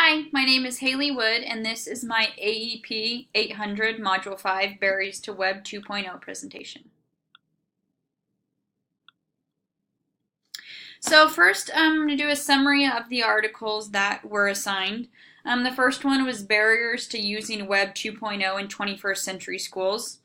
Hi, my name is Haley Wood, and this is my AEP 800 Module 5 Barriers to Web 2.0 presentation. So first, I'm going to do a summary of the articles that were assigned. The first one was Barriers to Using Web 2.0 in 21st Century Schools.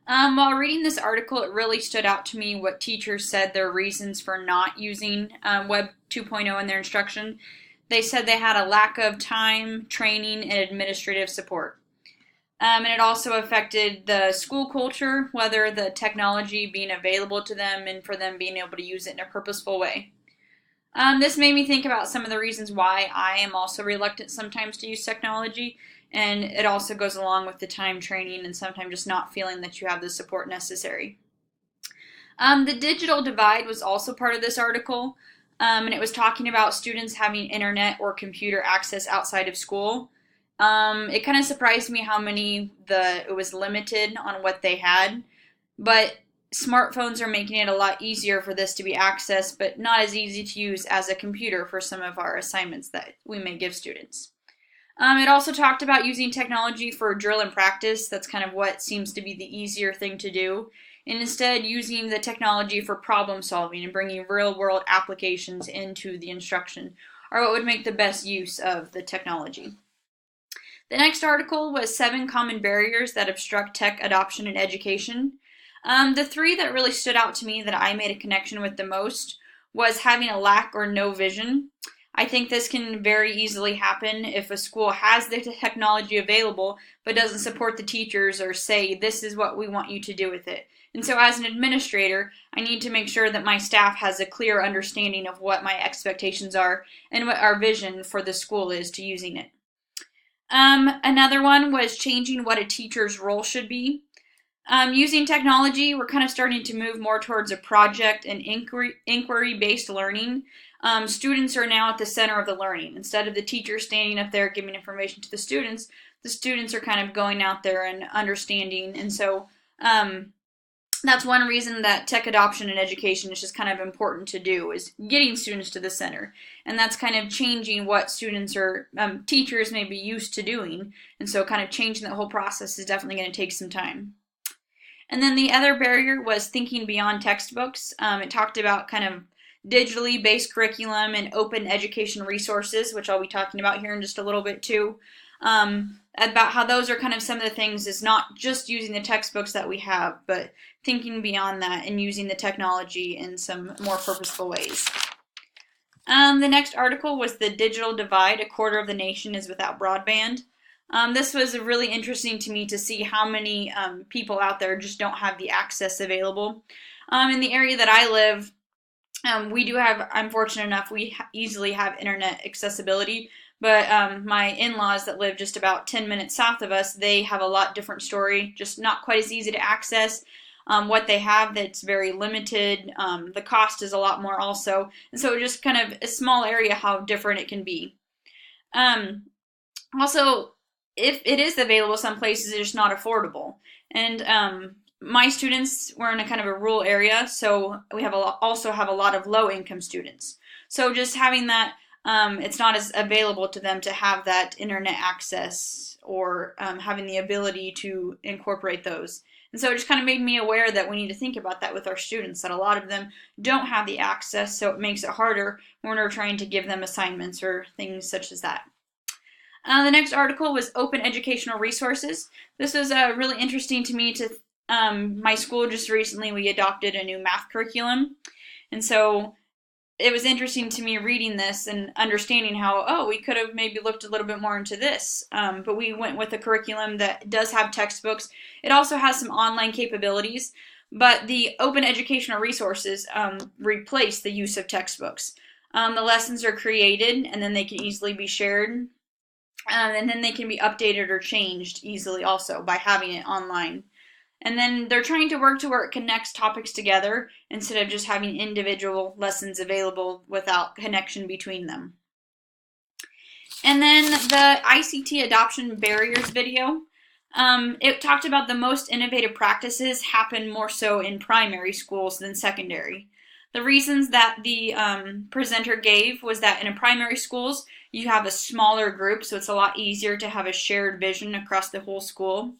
While reading this article, it really stood out to me what teachers said their reasons for not using Web 2.0 in their instruction. They said they had a lack of time, training, and administrative support. And it also affected the school culture, whether the technology being available to them and for them being able to use it in a purposeful way. This made me think about some of the reasons why I am also reluctant sometimes to use technology, and it also goes along with the time, training, and sometimes just not feeling that you have the support necessary. The digital divide was also part of this article. And it was talking about students having internet or computer access outside of school. It kind of surprised me how many it was limited on what they had, but smartphones are making it a lot easier for this to be accessed, but not as easy to use as a computer for some of our assignments that we may give students. It also talked about using technology for drill and practice. That's kind of what seems to be the easier thing to do. And instead using the technology for problem solving and bringing real world applications into the instruction are what would make the best use of the technology. The next article was 7 common barriers that obstruct tech adoption in education. The 3 that really stood out to me that I made a connection with the most was having a lack or no vision. I think this can very easily happen if a school has the technology available but doesn't support the teachers or say, this is what we want you to do with it. And so as an administrator, I need to make sure that my staff has a clear understanding of what my expectations are and what our vision for the school is to using it. Another one was changing what a teacher's role should be. Using technology, we're kind of starting to move more towards a project and inquiry-based learning. Students are now at the center of the learning. Instead of the teacher standing up there giving information to the students are kind of going out there and understanding. And so that's one reason that tech adoption in education is just kind of important to do, is getting students to the center. And that's kind of changing what students or teachers may be used to doing. And so kind of changing that whole process is definitely going to take some time. And then the other barrier was thinking beyond textbooks. It talked about kind of digitally based curriculum and open education resources, which I'll be talking about here in just a little bit too. About how those are kind of some of the things is not just using the textbooks that we have, but thinking beyond that and using the technology in some more purposeful ways. The next article was the digital divide. A quarter of the nation is without broadband. This was really interesting to me to see how many people out there just don't have the access available. In the area that I live, we do have, I'm fortunate enough, we easily have internet accessibility, but my in-laws that live just about 10 minutes south of us, they have a lot different story, just not quite as easy to access. What they have that's very limited, the cost is a lot more also, and so just kind of a small area how different it can be. Also, if it is available some places, it's just not affordable. And my students were in a kind of a rural area, so we also have a lot of low-income students. So just having that, it's not as available to them to have that internet access or having the ability to incorporate those. And so it just kind of made me aware that we need to think about that with our students, that a lot of them don't have the access, so it makes it harder when we're trying to give them assignments or things such as that. The next article was open educational resources. This was really interesting to me. My school just recently, we adopted a new math curriculum. And so it was interesting to me reading this and understanding how, we could have maybe looked a little bit more into this. But we went with a curriculum that does have textbooks. It also has some online capabilities. But the open educational resources replace the use of textbooks. The lessons are created and then they can easily be shared. And then they can be updated or changed easily also by having it online. And then they're trying to work to where it connects topics together instead of just having individual lessons available without connection between them. And then the ICT adoption barriers video. It talked about the most innovative practices happen more so in primary schools than secondary. The reasons that the presenter gave was that in primary schools, you have a smaller group, so it's a lot easier to have a shared vision across the whole school.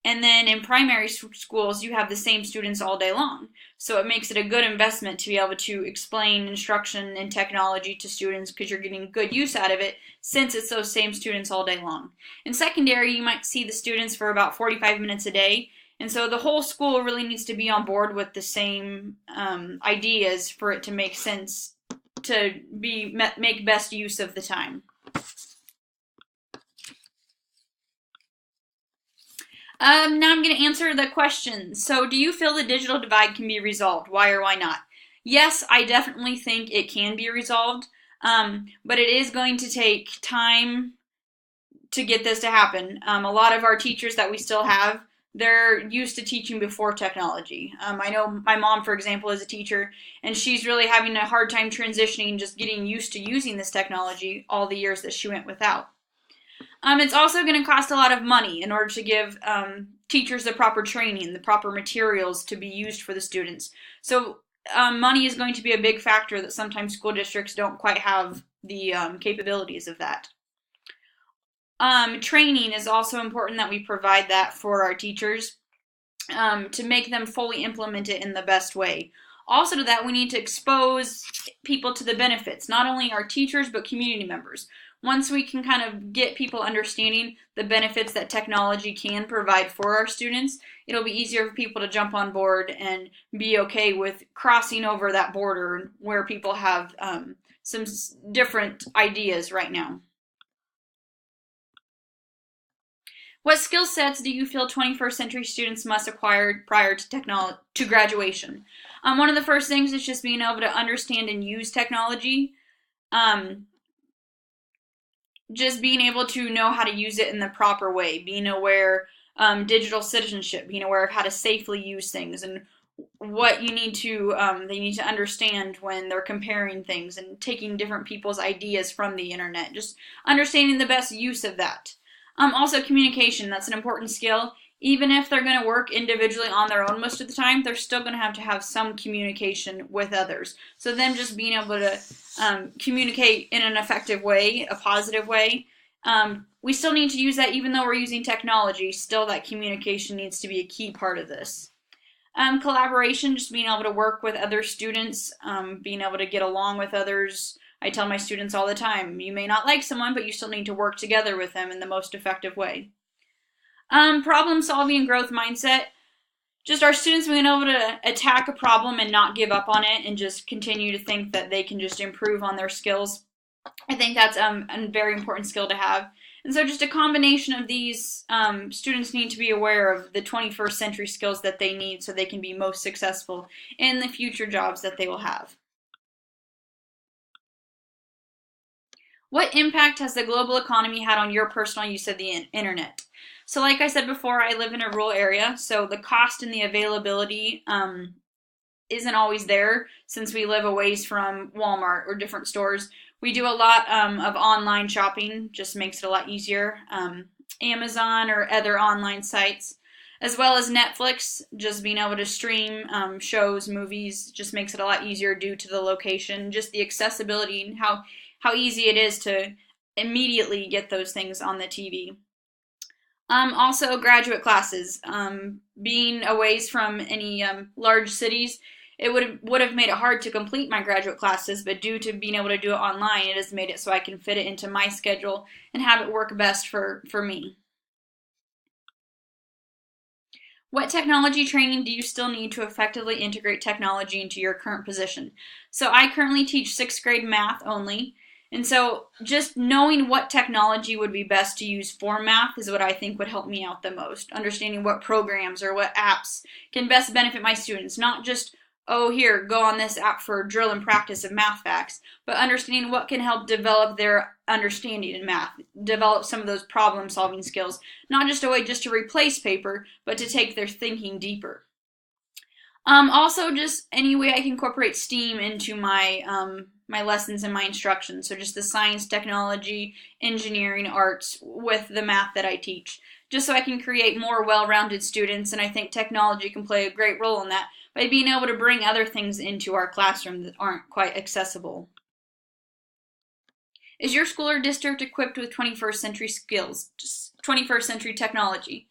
And then in primary schools, you have the same students all day long. So it makes it a good investment to be able to explain instruction and technology to students because you're getting good use out of it since it's those same students all day long. In secondary, you might see the students for about 45 minutes a day. And so the whole school really needs to be on board with the same ideas for it to make sense to make best use of the time. Now I'm going to answer the question. So, do you feel the digital divide can be resolved? Why or why not? Yes, I definitely think it can be resolved, but it is going to take time to get this to happen. A lot of our teachers that we still have, they're used to teaching before technology. I know my mom, for example, is a teacher, and she's really having a hard time transitioning, just getting used to using this technology all the years that she went without. It's also going to cost a lot of money in order to give teachers the proper training, the proper materials to be used for the students. So money is going to be a big factor that sometimes school districts don't quite have the capabilities of that. Training is also important that we provide that for our teachers to make them fully implement it in the best way. Also to that, we need to expose people to the benefits, not only our teachers, but community members. Once we can kind of get people understanding the benefits that technology can provide for our students, it'll be easier for people to jump on board and be okay with crossing over that border where people have some different ideas right now. What skill sets do you feel 21st century students must acquire prior to graduation? One of the first things is just being able to understand and use technology. Just being able to know how to use it in the proper way, being aware, digital citizenship, being aware of how to safely use things and what you need to, they need to understand when they're comparing things and taking different people's ideas from the internet, just understanding the best use of that. Also communication, that's an important skill. Even if they're going to work individually on their own most of the time, they're still going to have some communication with others. So them just being able to communicate in an effective way, a positive way. We still need to use that even though we're using technology. Still, that communication needs to be a key part of this. Collaboration, just being able to work with other students, being able to get along with others. I tell my students all the time, you may not like someone, but you still need to work together with them in the most effective way. Problem solving and growth mindset. Just our students being able to attack a problem and not give up on it and just continue to think that they can just improve on their skills. I think that's a very important skill to have. And so just a combination of these, students need to be aware of the 21st century skills that they need so they can be most successful in the future jobs that they will have. What impact has the global economy had on your personal use of the internet? So like I said before, I live in a rural area, so the cost and the availability isn't always there since we live a ways from Walmart or different stores. We do a lot of online shopping, just makes it a lot easier. Amazon or other online sites, as well as Netflix, just being able to stream shows, movies, just makes it a lot easier due to the location, just the accessibility and how easy it is to immediately get those things on the TV. Also, graduate classes. Being a ways from any large cities, it would have made it hard to complete my graduate classes, but due to being able to do it online, it has made it so I can fit it into my schedule and have it work best for me. What technology training do you still need to effectively integrate technology into your current position? So I currently teach 6th grade math only. And so just knowing what technology would be best to use for math is what I think would help me out the most. Understanding what programs or what apps can best benefit my students. Not just, oh, here, go on this app for drill and practice of math facts, but understanding what can help develop their understanding in math, develop some of those problem-solving skills. Not just a way just to replace paper, but to take their thinking deeper. Also, just any way I can incorporate STEAM into my my lessons and my instruction. So just the science, technology, engineering, arts with the math that I teach. Just so I can create more well-rounded students, and I think technology can play a great role in that by being able to bring other things into our classroom that aren't quite accessible. Is your school or district equipped with 21st century skills, just 21st century technology?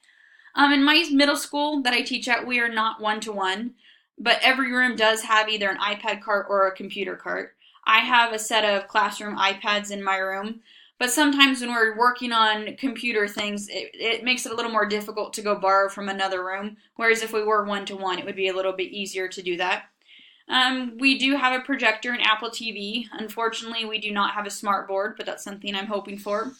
In my middle school that I teach at, we are not one-to-one, but every room does have either an iPad cart or a computer cart. I have a set of classroom iPads in my room, but sometimes when we're working on computer things, it makes it a little more difficult to go borrow from another room, whereas if we were one-to-one, it would be a little bit easier to do that. We do have a projector and Apple TV. Unfortunately, we do not have a smart board, but that's something I'm hoping for.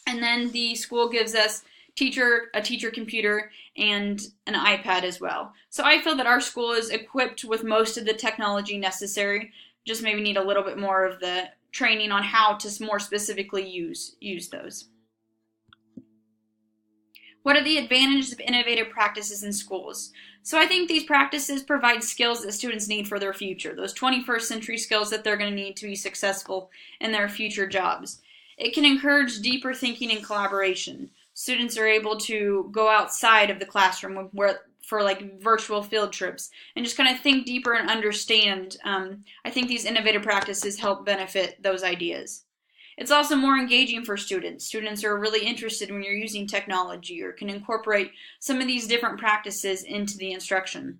And then the school gives us a teacher computer and an iPad as well. So I feel that our school is equipped with most of the technology necessary, just maybe need a little bit more of the training on how to more specifically use those. What are the advantages of innovative practices in schools? So I think these practices provide skills that students need for their future, those 21st century skills that they're going to need to be successful in their future jobs. It can encourage deeper thinking and collaboration. Students are able to go outside of the classroom for like virtual field trips and just kind of think deeper and understand. I think these innovative practices help benefit those ideas. It's also more engaging for students. Students are really interested when you're using technology or can incorporate some of these different practices into the instruction.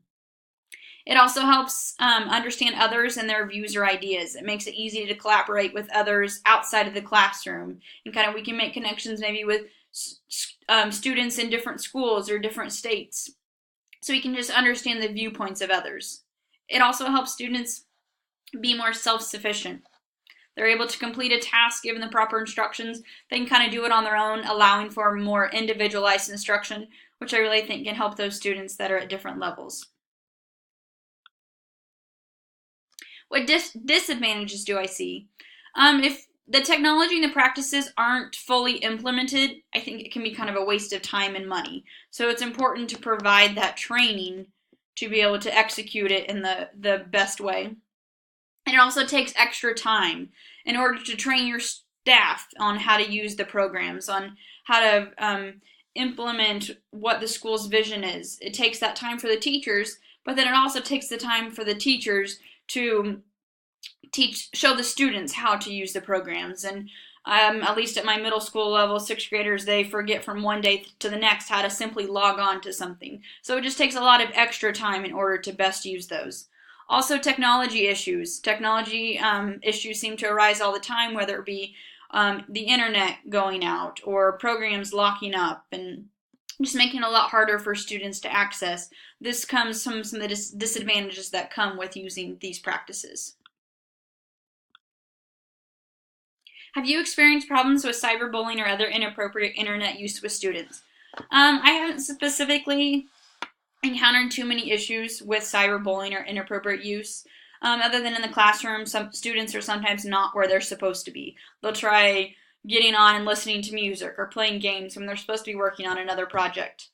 It also helps understand others and their views or ideas. It makes it easy to collaborate with others outside of the classroom, and we can make connections maybe with students in different schools or different states, so we can just understand the viewpoints of others. It also helps students be more self-sufficient. They're able to complete a task given the proper instructions. They can kind of do it on their own, allowing for more individualized instruction, which I really think can help those students that are at different levels. What disadvantages do I see? If the technology and the practices aren't fully implemented, I think it can be kind of a waste of time and money. So it's important to provide that training to be able to execute it in the best way. And it also takes extra time in order to train your staff on how to use the programs, on how to implement what the school's vision is. It takes that time for the teachers, but then it also takes the time for the teachers to show the students how to use the programs. And at least at my middle school level, 6th graders, they forget from one day to the next how to simply log on to something. So it just takes a lot of extra time in order to best use those. Also, technology issues. Technology issues seem to arise all the time, whether it be the internet going out or programs locking up and just making it a lot harder for students to access. This comes from some of the disadvantages that come with using these practices. Have you experienced problems with cyberbullying or other inappropriate internet use with students? I haven't specifically encountered too many issues with cyberbullying or inappropriate use. Other than in the classroom, some students are sometimes not where they're supposed to be. They'll try getting on and listening to music or playing games when they're supposed to be working on another project.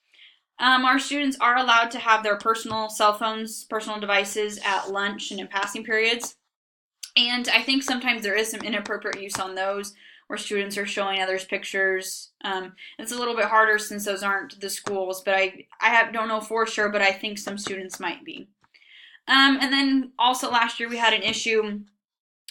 Our students are allowed to have their personal cell phones, personal devices at lunch and in passing periods. And I think sometimes there is some inappropriate use on those where students are showing others pictures. It's a little bit harder since those aren't the schools, but I don't know for sure, but I think some students might be. And then also last year we had an issue.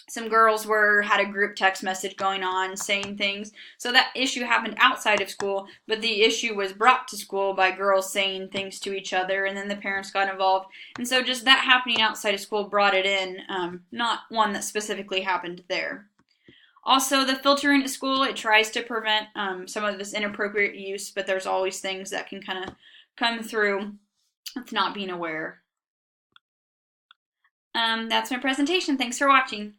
Some girls had a group text message going on saying things. So that issue happened outside of school, but the issue was brought to school by girls saying things to each other, and then the parents got involved. And so just that happening outside of school brought it in, not one that specifically happened there. Also, the filtering at school, it tries to prevent some of this inappropriate use, but there's always things that can kind of come through with not being aware. That's my presentation. Thanks for watching.